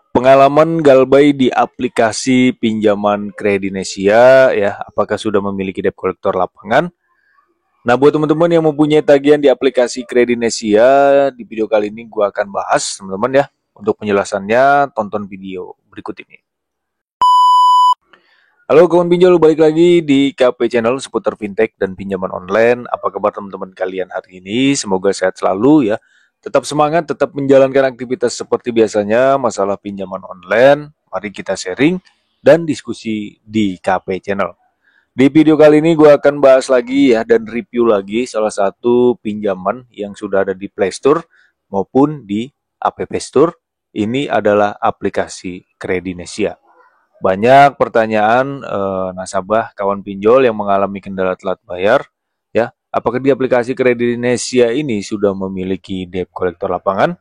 Pengalaman Galbay di aplikasi pinjaman Kredinesia ya, apakah sudah memiliki debt collector lapangan? Nah, buat teman-teman yang mempunyai tagihan di aplikasi Kredinesia, di video kali ini gue akan bahas, teman-teman ya. Untuk penjelasannya, tonton video berikut ini. Halo kawan pinjol, balik lagi di KP Channel seputar fintech dan pinjaman online. Apa kabar teman-teman kalian hari ini? Semoga sehat selalu ya. Tetap semangat, tetap menjalankan aktivitas seperti biasanya. Masalah pinjaman online, mari kita sharing dan diskusi di KP Channel. Di video kali ini gue akan bahas lagi ya dan review lagi salah satu pinjaman yang sudah ada di Play Store maupun di App Store. Ini adalah aplikasi Kredinesia. Banyak pertanyaan nasabah kawan pinjol yang mengalami kendala telat bayar ya. Apakah di aplikasi Kredinesia ini sudah memiliki debt collector lapangan?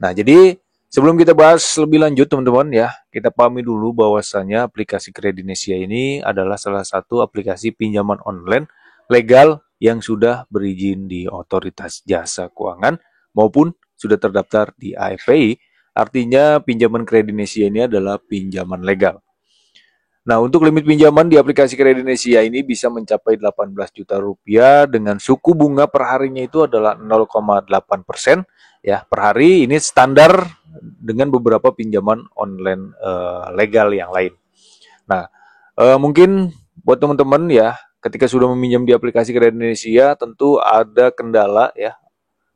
Nah, jadi sebelum kita bahas lebih lanjut teman-teman ya, kita pahami dulu bahwasannya aplikasi Kredinesia ini adalah salah satu aplikasi pinjaman online legal yang sudah berizin di Otoritas Jasa Keuangan maupun sudah terdaftar di AFPI. Artinya pinjaman Kredinesia ini adalah pinjaman legal. Nah, untuk limit pinjaman di aplikasi Kredinesia ini bisa mencapai 18 juta rupiah dengan suku bunga per harinya itu adalah 0,8% ya per hari. Ini standar dengan beberapa pinjaman online legal yang lain. Nah, mungkin buat teman-teman ya, ketika sudah meminjam di aplikasi Kredinesia tentu ada kendala ya,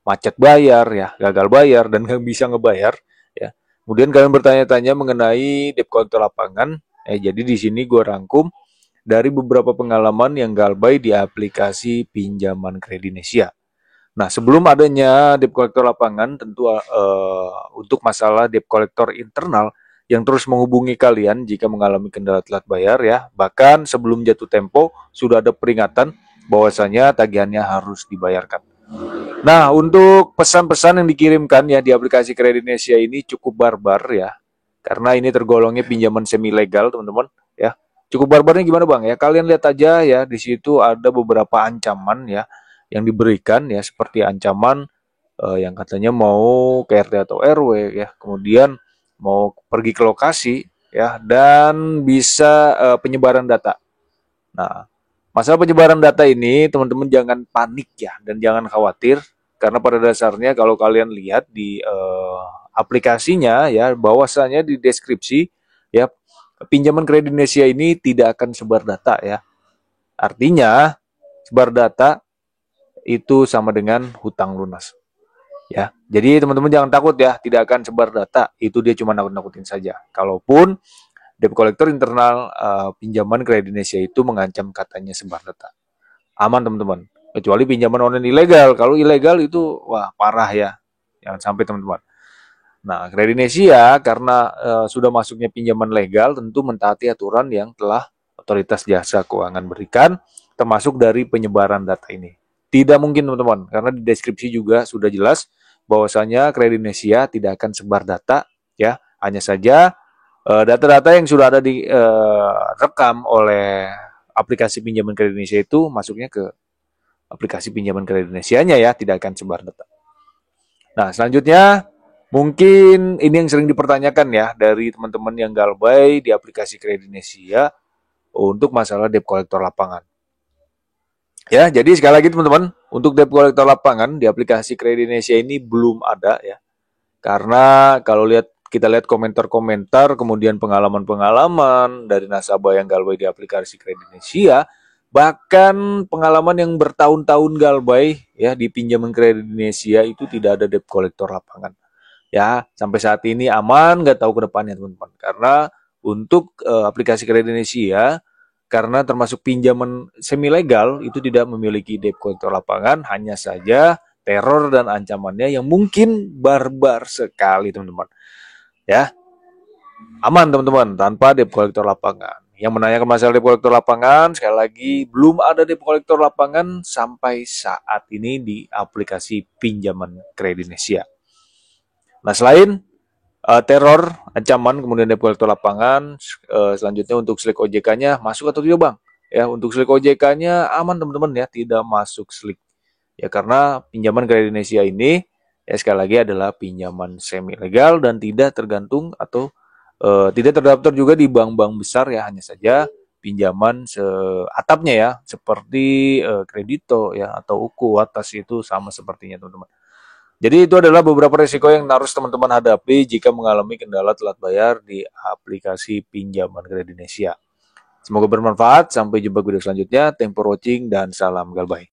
macet bayar ya, gagal bayar dan nggak bisa ngebayar ya. Kemudian kalian bertanya-tanya mengenai debt collector lapangan. Jadi di sini gue rangkum dari beberapa pengalaman yang Galbay di aplikasi pinjaman Kredinesia. Nah, sebelum adanya debt collector lapangan, tentu untuk masalah debt collector internal yang terus menghubungi kalian jika mengalami kendala telat bayar ya. Bahkan sebelum jatuh tempo sudah ada peringatan bahwasanya tagihannya harus dibayarkan. Nah, untuk pesan-pesan yang dikirimkan ya di aplikasi Kredinesia ini cukup barbar ya. Karena ini tergolongnya pinjaman semi legal, teman-teman, ya. Cukup barbarnya gimana, Bang? Ya, kalian lihat aja ya, di situ ada beberapa ancaman ya yang diberikan ya, seperti ancaman yang katanya mau ke RT atau RW ya, kemudian mau pergi ke lokasi ya dan bisa penyebaran data. Nah, masalah penyebaran data ini teman-teman jangan panik ya dan jangan khawatir karena pada dasarnya kalau kalian lihat di aplikasinya ya bahwasanya di deskripsi ya pinjaman Kredinesia ini tidak akan sebar data ya. Artinya sebar data itu sama dengan hutang lunas ya. Jadi teman-teman jangan takut ya, tidak akan sebar data. Itu dia cuma nakut-nakutin saja. Kalaupun debt collector internal pinjaman Kredinesia itu mengancam katanya sebar data. Aman teman-teman. Kecuali pinjaman online ilegal. Kalau ilegal itu wah parah ya. Jangan sampai teman-teman. Nah, Kredinesia karena sudah masuknya pinjaman legal tentu mentaati aturan yang telah Otoritas Jasa Keuangan berikan termasuk dari penyebaran data ini. Tidak mungkin teman-teman karena di deskripsi juga sudah jelas bahwasanya Kredinesia tidak akan sebar data ya, hanya saja data-data yang sudah ada direkam oleh aplikasi pinjaman Kredinesia itu masuknya ke aplikasi pinjaman Kredinesianya ya, tidak akan sebar data. Nah, selanjutnya mungkin ini yang sering dipertanyakan ya dari teman-teman yang Galbay di aplikasi Kredinesia untuk masalah debt collector lapangan. Ya, jadi sekali lagi teman-teman, untuk debt collector lapangan di aplikasi Kredinesia ini belum ada ya. Karena kalau kita lihat komentar-komentar, kemudian pengalaman-pengalaman dari nasabah yang Galbay di aplikasi Kredinesia, bahkan pengalaman yang bertahun-tahun Galbay ya di pinjaman Kredinesia itu tidak ada debt collector lapangan. Ya, sampai saat ini aman, nggak tahu ke depannya teman-teman. Karena untuk aplikasi Kredinesia, karena termasuk pinjaman semi legal itu tidak memiliki debt collector lapangan, hanya saja teror dan ancamannya yang mungkin barbar sekali teman-teman. Ya, aman teman-teman tanpa debt collector lapangan. Yang menanyakan masalah debt collector lapangan, sekali lagi belum ada debt collector lapangan sampai saat ini di aplikasi pinjaman Kredinesia. Nah, selain teror, ancaman, kemudian debt collector lapangan, selanjutnya untuk slik OJK-nya masuk atau tidak, Bang? Ya, untuk slik OJK-nya aman teman-teman ya, tidak masuk slik. Ya karena pinjaman Kredinesia ini Ya sekali lagi adalah pinjaman semi legal dan tidak tergantung atau tidak terdaftar juga di bank-bank besar ya, hanya saja pinjaman seatapnya ya, seperti kredito ya atau Kuatas itu sama sepertinya teman-teman. Jadi itu adalah beberapa risiko yang harus teman-teman hadapi jika mengalami kendala telat bayar di aplikasi pinjaman kredit Indonesia. Semoga bermanfaat. Sampai jumpa video selanjutnya. Thanks for watching dan salam galbay.